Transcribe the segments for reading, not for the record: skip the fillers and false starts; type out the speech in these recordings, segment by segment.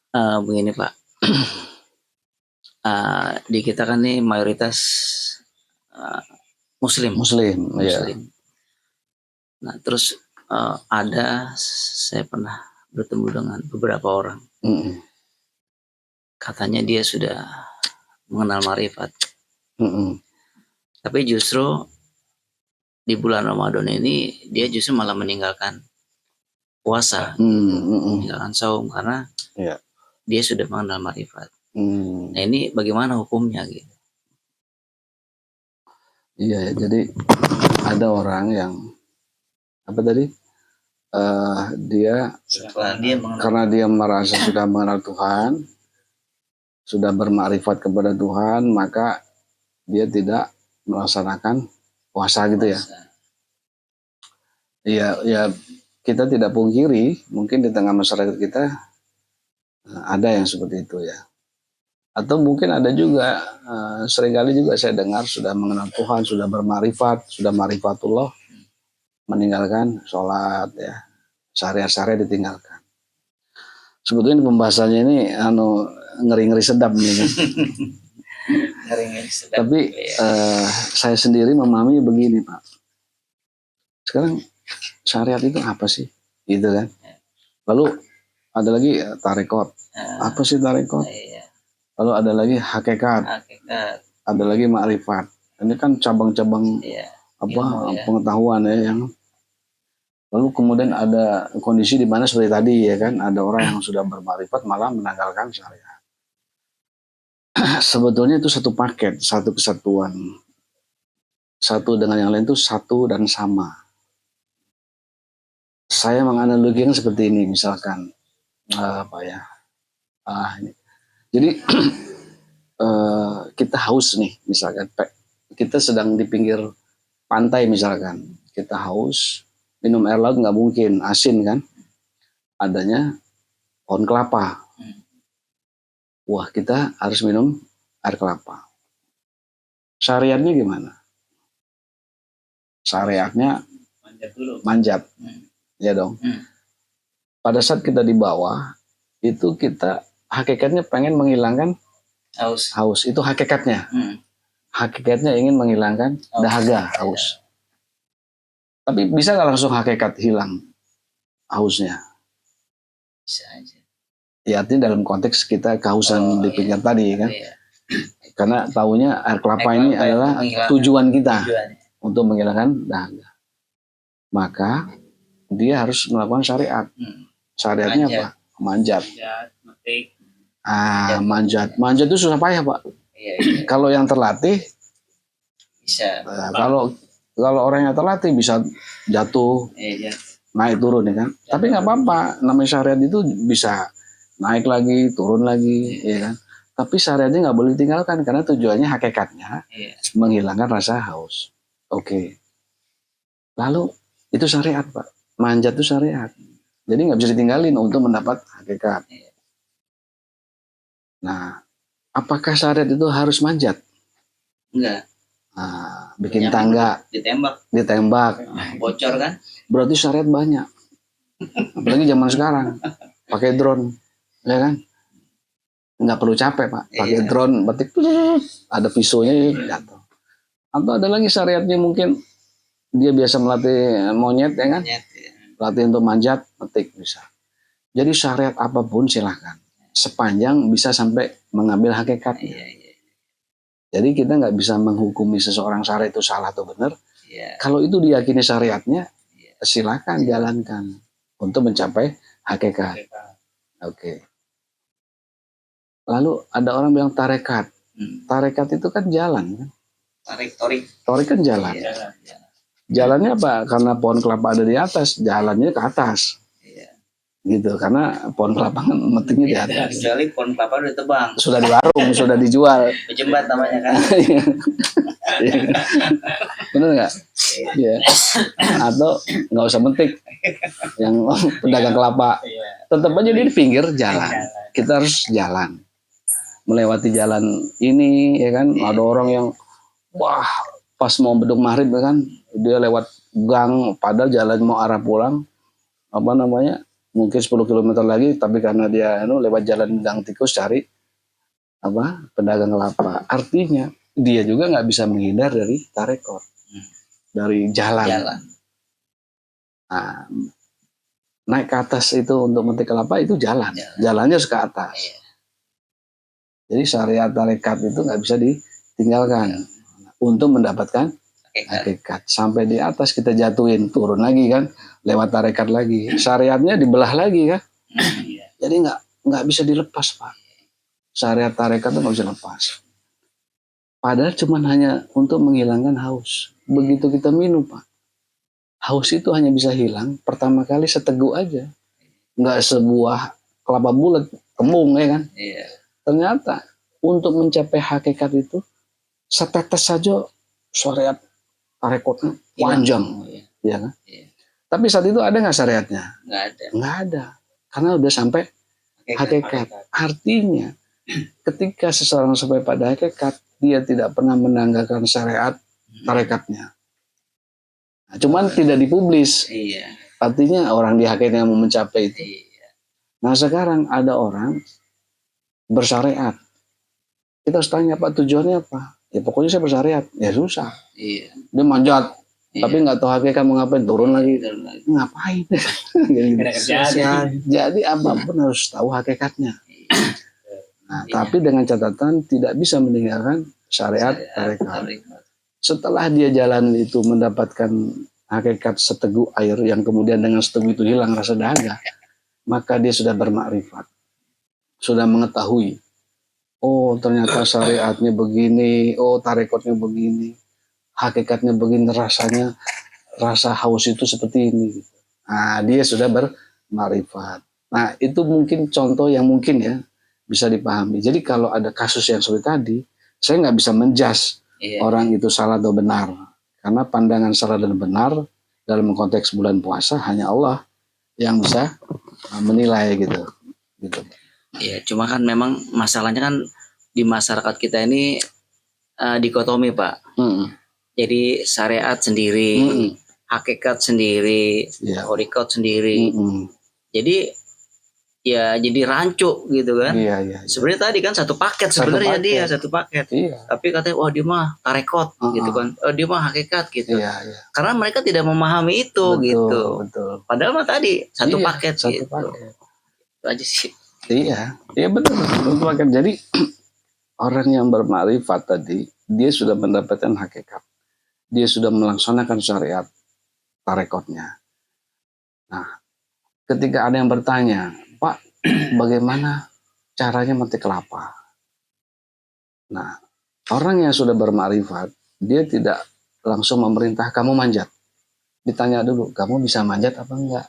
Begini Pak, di kita kan nih mayoritas Muslim. Iya. Nah terus ada saya pernah bertemu dengan beberapa orang, katanya dia sudah mengenal marifat, tapi justru di bulan Ramadan ini dia justru malah meninggalkan puasa, meninggalkan saum karena dia sudah mengenal marifat. Nah ini bagaimana hukumnya gitu? Iya, jadi ada orang yang apa tadi? Dia karena dia merasa sudah mengenal Tuhan, sudah bermakrifat kepada Tuhan, maka dia tidak melaksanakan puasa gitu ya. Iya, ya kita tidak pungkiri, mungkin di tengah masyarakat kita ada yang seperti itu ya. Atau mungkin ada juga, seringkali juga saya dengar sudah mengenal Tuhan, sudah bermakrifat, sudah marifatullah, meninggalkan sholat ya, syariat-syariat ditinggalkan. Sebetulnya pembahasannya ini ngeri-ngeri sedap nih. Ngeri-ngeri sedap. Tapi saya sendiri memahami begini Pak. Sekarang syariat itu apa sih? Gitu kan. Lalu ada lagi tarekot. Apa sih tarekot? Lalu ada lagi hakikat. Ada lagi makrifat. Ini kan cabang-cabang pengetahuan ya yang. Lalu kemudian ada kondisi di mana seperti tadi ya kan, ada orang yang sudah bermakrifat malah menanggalkan syariat. Sebetulnya itu satu paket, satu kesatuan. Satu dengan yang lain itu satu dan sama. Saya menganalogikan seperti ini, misalkan ini. Jadi kita haus nih, misalkan kita sedang di pinggir pantai misalkan, kita haus, minum air laut nggak mungkin, asin kan, adanya pohon kelapa. Wah, kita harus minum air kelapa. Syariatnya gimana? Syariatnya manjat, ya dong. Pada saat kita di bawah, itu kita hakikatnya pengen menghilangkan haus. Itu hakikatnya. Hakikatnya ingin menghilangkan dahaga, haus. Tapi bisa nggak langsung hakikat hilang hausnya? Bisa aja. Ya artinya dalam konteks kita kehausan di pinggir tadi kan. Karena taunya air kelapa ini adalah tujuan kita untuk menghilangkan dahaga. Maka dia harus melakukan syariat. Syariatnya apa? Manjat. Manjat. Manjat itu susah payah Pak. Kalau yang terlatih bisa. Kalau orang yang terlatih bisa jatuh, naik turun ya kan. Tapi nggak apa-apa. Namanya syariat itu bisa naik lagi, turun lagi, ya kan. Tapi syariatnya nggak boleh ditinggalkan karena tujuannya hakikatnya menghilangkan rasa haus. Oke. Lalu itu syariat Pak. Manjat itu syariat. Jadi nggak bisa ditinggalin untuk mendapat hakikat. Nah, apakah syariat itu harus manjat? Enggak. Bikin tangga. Ditembak. Bocor kan? Berarti syariat banyak. Apalagi zaman sekarang. Pakai drone. Ya kan? Nggak perlu capek Pak. Pakai drone, batik. Ada visonya jatuh. Atau ada lagi syariatnya mungkin dia biasa melatih monyet ya kan? Latih untuk manjat, petik bisa. Jadi syariat apapun silahkan. Sepanjang bisa sampai mengambil hakikatnya. Jadi kita nggak bisa menghukumi seseorang syariat itu salah atau benar. Kalau itu diyakini syariatnya, silakan jalankan untuk mencapai hakikat. Oke. Lalu ada orang bilang tarekat. Tarekat itu kan jalan kan? Torik kan jalan. Jalannya apa? Karena pohon kelapa ada di atas, jalannya ke atas. Gitu, karena pohon kelapa kan metiknya di atas. Kecuali pohon kelapa udah tebang. Sudah di warung, sudah dijual. Pejembat namanya kan. Bener nggak? Iya. Atau nggak usah metik. Yang pedagang kelapa. Tetap aja dia di pinggir jalan. Kita harus jalan. Melewati jalan ini, ya kan? Ada orang yang, wah, pas mau beduk maghrib, ya kan? Dia lewat gang, padahal jalan mau arah pulang. Apa namanya? mungkin 10 kilometer lagi, tapi karena dia lewat jalan gang tikus cari pedagang kelapa. Artinya dia juga nggak bisa menghindar dari tarekot, dari jalan. Nah, naik ke atas itu untuk memetik kelapa itu jalannya ke atas. Jadi syariat tarekat itu nggak bisa ditinggalkan untuk mendapatkan hakikat. Sampai di atas kita jatuhin, turun lagi kan, lewat tarekat lagi. Syariatnya dibelah lagi kan. Jadi nggak bisa dilepas, Pak. Syariat tarekat itu nggak bisa lepas. Padahal cuma hanya untuk menghilangkan haus. Begitu kita minum, Pak, haus itu hanya bisa hilang pertama kali seteguk aja. Nggak sebuah kelapa bulat, kembung ya kan. Ternyata untuk mencapai hakikat itu setetes saja syariat tarekotnya panjang, ya kan? Tapi saat itu ada nggak syariatnya? Nggak ada, karena udah sampai hakikat. Artinya, ketika seseorang sampai pada hakikat, dia tidak pernah menanggalkan syariat tarekatnya. Nah, cuman tidak dipublis. Artinya orang di hakikat yang mau mencapai itu. Nah sekarang ada orang bersyariat. Kita harus tanya, Pak, tujuannya apa? Ya pokoknya saya bersyariat. Ya susah. Dia manjat. Tapi nggak tahu hakikat mau ngapain, turun lagi. Ngapain? Jadi apapun harus tahu hakikatnya. Nah, tapi dengan catatan tidak bisa meninggalkan syariat tarekat. Setelah dia jalan itu mendapatkan hakikat seteguk air yang kemudian dengan seteguk itu hilang rasa dahaga, maka dia sudah bermakrifat, sudah mengetahui, oh ternyata syariatnya begini, oh tarekatnya begini, hakikatnya begini, rasanya rasa haus itu seperti ini. Nah, dia sudah bermakrifat. Nah, itu mungkin contoh yang mungkin ya bisa dipahami. Jadi kalau ada kasus yang seperti tadi, saya nggak bisa menjudge orang itu salah atau benar. Karena pandangan salah dan benar dalam konteks bulan puasa hanya Allah yang bisa menilai gitu. Ya, cuma kan memang masalahnya kan di masyarakat kita ini dikotomi, Pak. Jadi syariat sendiri, hakikat sendiri, tarekat sendiri. Jadi ya jadi rancu gitu kan. Sebenarnya tadi kan satu paket sebenarnya dia satu paket. Tapi katanya wah dia mah tarekot gitu kan. Dia mah hakikat gitu. Karena mereka tidak memahami itu gitu. Padahal mah tadi satu paket gitu. Itu aja sih. Iya betul satu paket. Jadi orang yang bermakrifat tadi dia sudah mendapatkan hakikat. Dia sudah melaksanakan syariat tarekotnya. Nah, ketika ada yang bertanya, Pak, bagaimana caranya memetik kelapa? Nah, orang yang sudah bermakrifat, dia tidak langsung memerintah kamu manjat. Ditanya dulu, kamu bisa manjat apa enggak?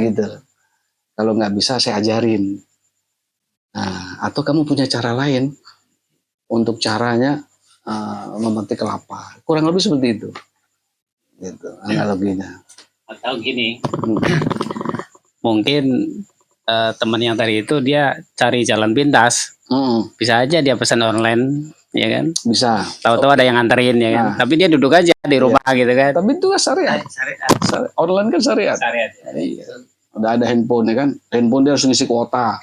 Gitu. Kalau nggak bisa, saya ajarin. Nah, atau kamu punya cara lain untuk caranya memetik kelapa. Kurang lebih seperti itu. Gitu, analoginya. Atau gini, mungkin teman yang tadi itu dia cari jalan pintas, bisa aja dia pesan online, ya kan? Bisa. Tahu-tahu ada yang nganterin, ya kan? Tapi dia duduk aja di rumah gitu kan? Tapi itu kan syariat. Online kan syariat. Iya. Udah ada handphone, ya kan? Handphone dia harus ngisi kuota.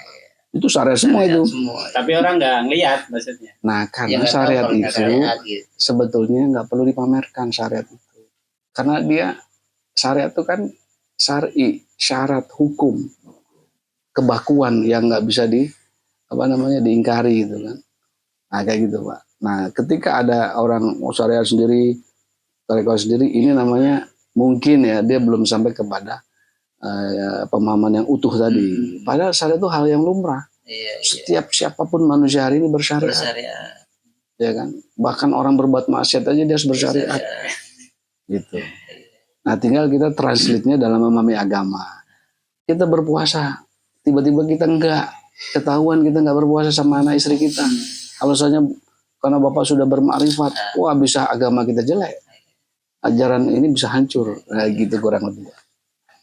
Itu syariat semua itu. Tapi orang nggak ngelihat maksudnya. Nah, karena syariat itu sebetulnya nggak perlu dipamerkan syariat itu. Karena dia syariat itu kan syar'i, syarat hukum, kebakuan yang nggak bisa diingkari gitu kan. Nah kayak gitu, Pak. Nah ketika ada orang syariat sendiri, tarekat sendiri, ini namanya mungkin ya dia belum sampai kepada pemahaman yang utuh tadi. Padahal syariat itu hal yang lumrah. Setiap siapapun manusia hari ini bersyariat. Ya kan. Bahkan orang berbuat maksiat aja dia harus bersyariat. Gitu. Nah tinggal kita translate-nya dalam memahami agama. Kita berpuasa, tiba-tiba kita enggak ketahuan kita enggak berpuasa sama anak istri kita. Alasannya karena bapak sudah bermakrifat, wah bisa agama kita jelek. Ajaran ini bisa hancur. Nah gitu kurang lebih.